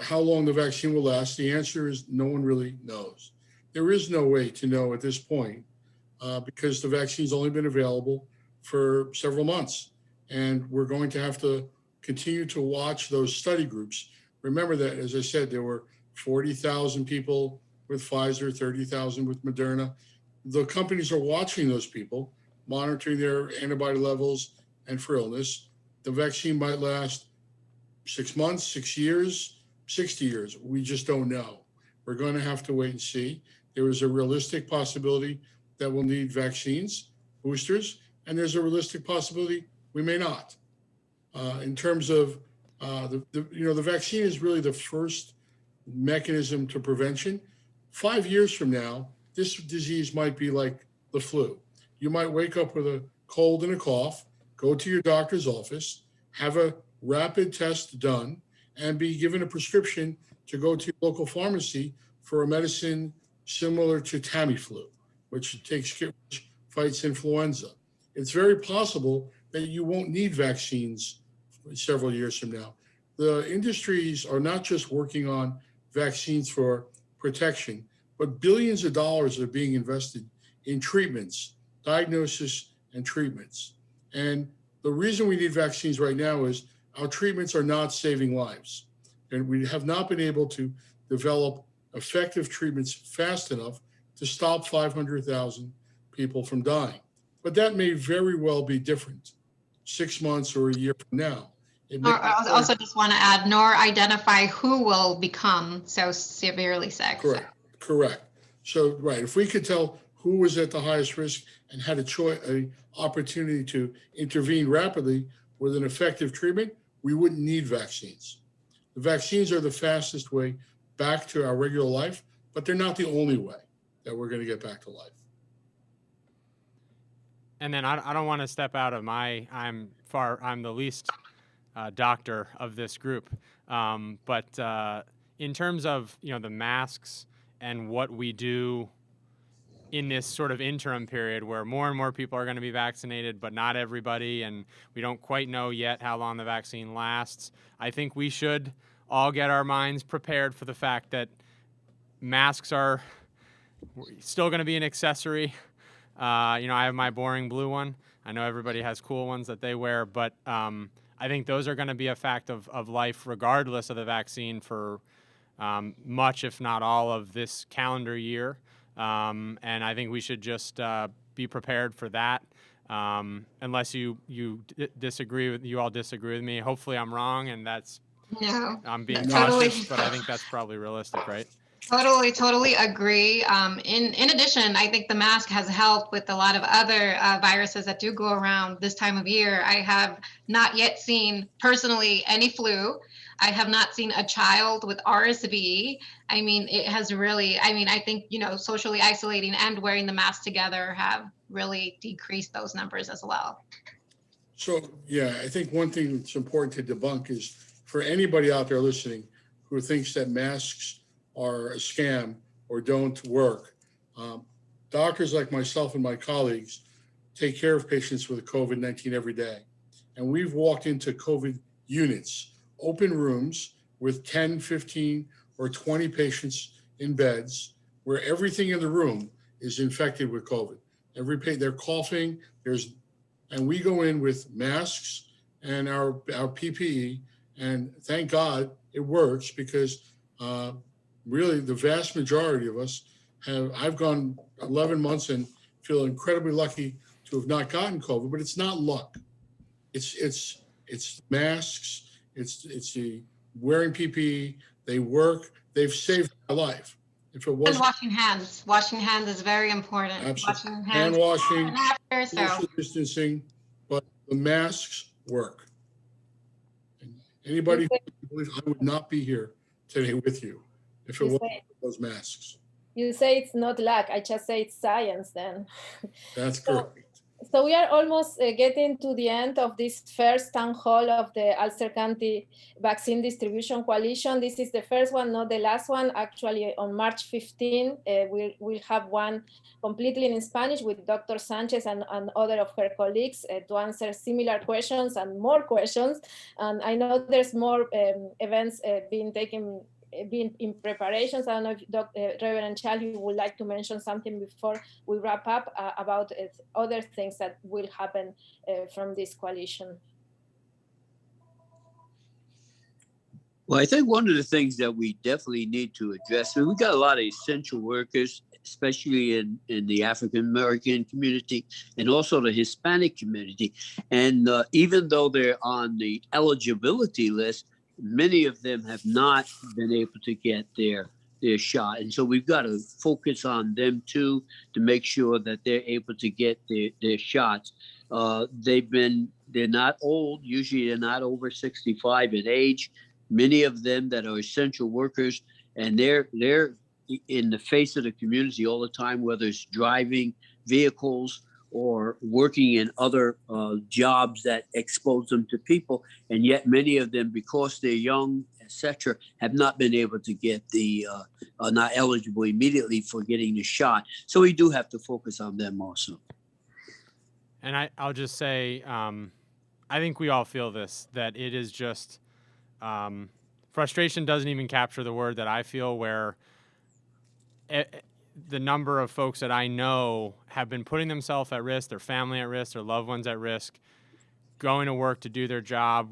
how long the vaccine will last. The answer is no one really knows. There is no way to know at this point because the vaccine's only been available for several months. And we're going to have to continue to watch those study groups. Remember that, as I said, there were 40,000 people with Pfizer, 30,000 with Moderna. The companies are watching those people, monitoring their antibody levels and for illness. The vaccine might last 6 months, 6 years, 60 years. We just don't know. We're going to have to wait and see. There is a realistic possibility that we'll need vaccines, boosters, and there's a realistic possibility we may not. In terms of the vaccine is really the first mechanism to prevention. 5 years from now, this disease might be like the flu. You might wake up with a cold and a cough, go to your doctor's office, have a rapid test done, and be given a prescription to go to your local pharmacy for a medicine similar to Tamiflu, which fights influenza. It's very possible that you won't need vaccines several years from now. The industries are not just working on vaccines for protection, but billions of dollars are being invested in treatments, diagnosis and treatments. And the reason we need vaccines right now is our treatments are not saving lives. And we have not been able to develop effective treatments fast enough to stop 500,000 people from dying. But that may very well be different 6 months or a year from now. I also just want to add, nor identify who will become so severely sick. Correct. So, right, if we could tell who was at the highest risk and had an opportunity to intervene rapidly with an effective treatment, we wouldn't need vaccines. The vaccines are the fastest way back to our regular life, but they're not the only way that we're going to get back to life. And then I don't want to step out of I'm the least doctor of this group. But in terms of, the masks and what we do in this sort of interim period where more and more people are going to be vaccinated, but not everybody, and we don't quite know yet how long the vaccine lasts, I think we should all get our minds prepared for the fact that masks are still going to be an accessory. I have my boring blue one. I know everybody has cool ones that they wear, but I think those are going to be a fact of life regardless of the vaccine for much, if not all, of this calendar year. And I think we should just be prepared for that. Unless you all disagree with me. Hopefully I'm wrong, and that's No, I'm being totally. cautious, but I think that's probably realistic, right? Totally agree. In addition, I think the mask has helped with a lot of other viruses that do go around this time of year. I have not yet seen personally any flu. I have not seen a child with RSV. I mean, it has really, I mean, I think, socially isolating and wearing the mask together have really decreased those numbers as well. So, yeah, I think one thing that's important to debunk is for anybody out there listening who thinks that masks are a scam or don't work, doctors like myself and my colleagues take care of patients with COVID-19 every day. And we've walked into COVID units, open rooms with 10, 15, or 20 patients in beds where everything in the room is infected with COVID. They're coughing, and we go in with masks and our PPE, and thank God it works because really the vast majority of us I've gone 11 months and feel incredibly lucky to have not gotten COVID, but it's not luck. It's masks, it's the wearing PPE, they work, they've saved my life. If it wasn't, and washing hands is very important. absolutely. Washing Hand hands washing, and after, social distancing, but the masks work. And anybody who believes I would not be here today with you if it wasn't for those masks. You say it's not luck. I just say it's science then. That's correct. So we are almost getting to the end of this first town hall of the Ulster County Vaccine Distribution Coalition. This is the first one, not the last one. Actually, on March 15, we'll have one completely in Spanish with Dr. Sanchez and other of her colleagues to answer similar questions and more questions. And I know there's more events being in preparations. I don't know if Reverend Childs, you would like to mention something before we wrap up about other things that will happen from this coalition. Well, I think one of the things that we definitely need to address, we've got a lot of essential workers, especially in the African American community and also the Hispanic community. And even though they're on the eligibility list, many of them have not been able to get their shot. And so we've got to focus on them too, to make sure that they're able to get their shots. They're not old. Usually they're not over 65 in age. Many of them that are essential workers, and they're in the face of the community all the time, whether it's driving vehicles or working in other jobs that expose them to people. And yet many of them, because they're young, etc., have not been able to get are not eligible immediately for getting the shot. So we do have to focus on them also. And I'll just say, I think we all feel this, that it is just, frustration doesn't even capture the word that I feel, where the number of folks that I know have been putting themselves at risk, their family at risk, their loved ones at risk, going to work to do their job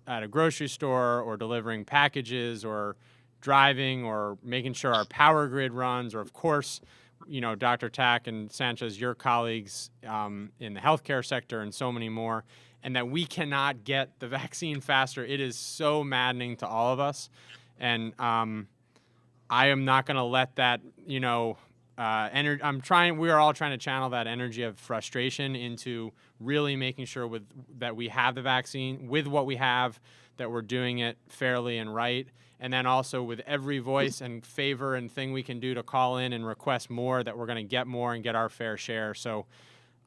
at a grocery store or delivering packages or driving or making sure our power grid runs, or of course, Dr. Tack and Sanchez, your colleagues in the healthcare sector and so many more, and that we cannot get the vaccine faster. It is so maddening to all of us. And I am not going to let that, we are all trying to channel that energy of frustration into really making sure that we have the vaccine with what we have, that we're doing it fairly and right. And then also with every voice and favor and thing we can do to call in and request more, that we're going to get more and get our fair share. So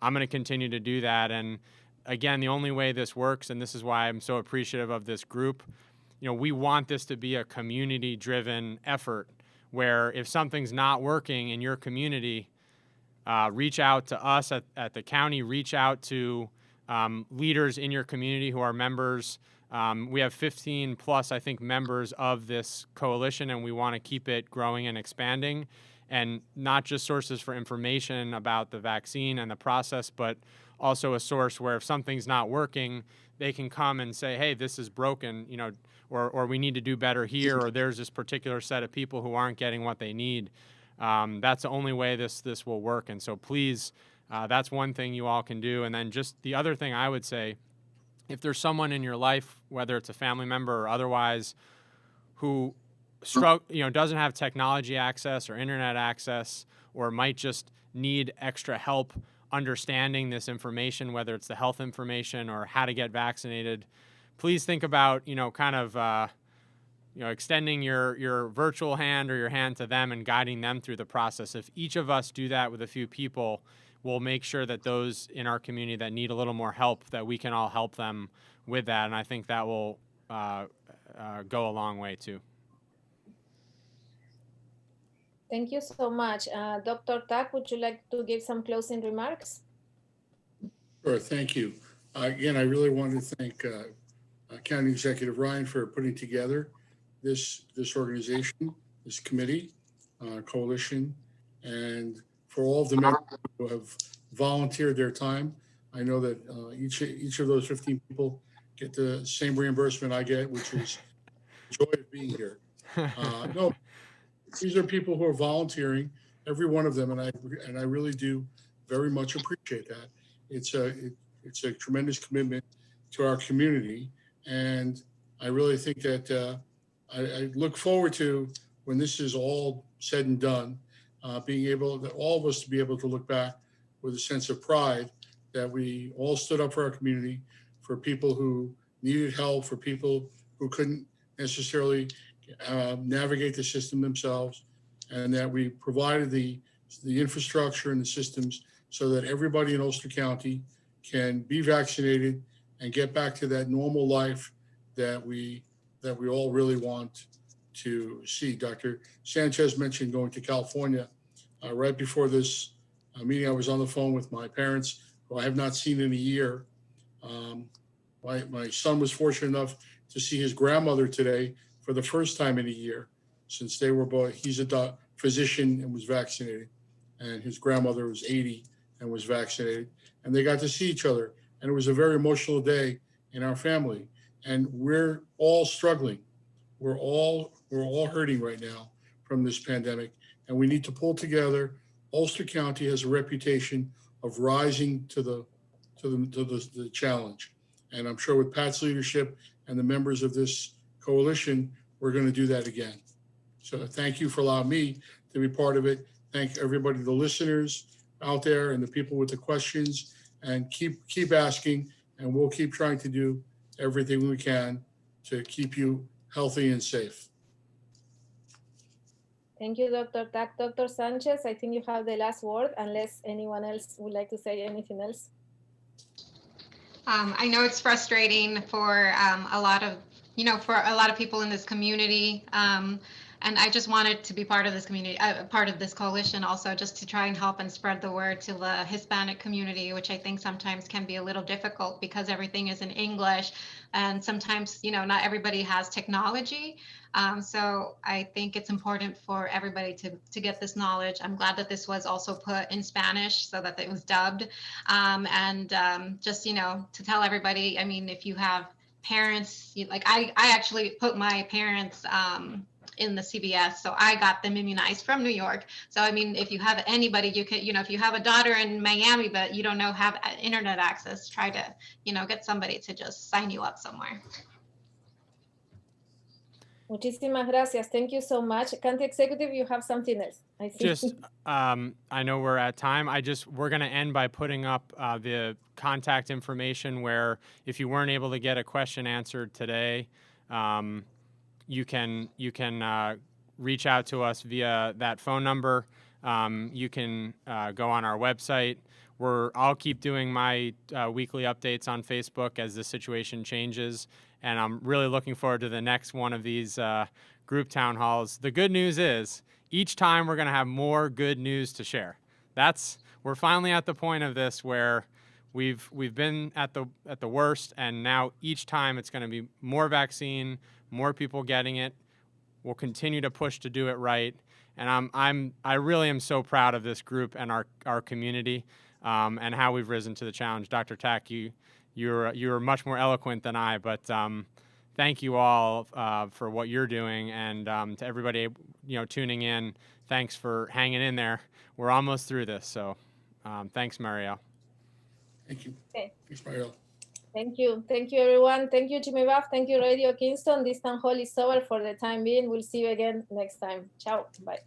I'm going to continue to do that. And again, the only way this works, and this is why I'm so appreciative of this group, we want this to be a community-driven effort where if something's not working in your community, reach out to us at the county, reach out to leaders in your community who are members. We have 15 plus, I think, members of this coalition, and we want to keep it growing and expanding, and not just sources for information about the vaccine and the process, but also a source where if something's not working, they can come and say, hey, this is broken, or we need to do better here, or there's this particular set of people who aren't getting what they need. That's the only way this will work. And so please, that's one thing you all can do. And then just the other thing I would say if there's someone in your life, whether it's a family member or otherwise, who doesn't have technology access or internet access, or might just need extra help understanding this information, whether it's the health information or how to get vaccinated, please think about, extending your virtual hand or your hand to them and guiding them through the process. If each of us do that with a few people, we'll make sure that those in our community that need a little more help, that we can all help them with that. And I think that will go a long way too. Thank you so much. Dr. Tak, would you like to give some closing remarks? Sure, thank you. Again, I really want to thank County Executive Ryan for putting together this organization, this committee, coalition, and for all of the members who have volunteered their time. I know that each of those 15 people get the same reimbursement I get, which is the joy of being here. No, these are people who are volunteering, every one of them, and I really do very much appreciate that. It's a tremendous commitment to our community, and I really think that I look forward to, when this is all said and done, being able, that all of us to be able to look back with a sense of pride that we all stood up for our community, for people who needed help, for people who couldn't necessarily navigate the system themselves, and that we provided the infrastructure and the systems so that everybody in Ulster County can be vaccinated and get back to that normal life that we all really want to see. Dr. Sanchez mentioned going to California. Right before this meeting, I was on the phone with my parents, who I have not seen in a year. My son was fortunate enough to see his grandmother today for the first time in a year, since they were both, he's a physician and was vaccinated, and his grandmother was 80 and was vaccinated, and they got to see each other. And it was a very emotional day in our family. And we're all struggling. We're all hurting right now from this pandemic, and we need to pull together. Ulster County has a reputation of rising to the challenge, and I'm sure with Pat's leadership and the members of this coalition, we're going to do that again. So thank you for allowing me to be part of it. Thank everybody, the listeners out there and the people with the questions, and keep asking, and we'll keep trying to do everything we can to keep you healthy and safe. Thank you, Dr. Tak. Dr. Sanchez, I think you have the last word, unless anyone else would like to say anything else. I know it's frustrating for a lot of people in this community. And I just wanted to be part of this community, part of this coalition also, just to try and help and spread the word to the Hispanic community, which I think sometimes can be a little difficult because everything is in English. And sometimes, not everybody has technology. So I think it's important for everybody to get this knowledge. I'm glad that this was also put in Spanish so that it was dubbed. Just, to tell everybody, I mean, if you have parents, like I actually put my parents in the CBS, so I got them immunized from New York. So I mean, if you have anybody, you can, if you have a daughter in Miami but you don't have internet access, try to get somebody to just sign you up somewhere. Muchísimas gracias. Thank you so much. County Executive, you have something else, I see. Just, I know we're at time. We're going to end by putting up the contact information, where if you weren't able to get a question answered today, you can reach out to us via that phone number. You can go on our website. I'll keep doing my weekly updates on Facebook as the situation changes, and I'm really looking forward to the next one of these group town halls. The good news is, each time we're going to have more good news to share. We're finally at the point of this where we've been at the worst, and now each time it's going to be more vaccine, more people getting it. We'll continue to push to do it right, and I really am so proud of this group and our community, and how we've risen to the challenge. Dr. Tak, you're much more eloquent than I, but thank you all for what you're doing, and to everybody tuning in, thanks for hanging in there. We're almost through this, so thanks, Marielle. Thank you. Okay. Thanks, Marielle. Thank you. Thank you, everyone. Thank you, Jimmy Buff. Thank you, Radio Kingston. This town hall is over for the time being. We'll see you again next time. Ciao. Bye.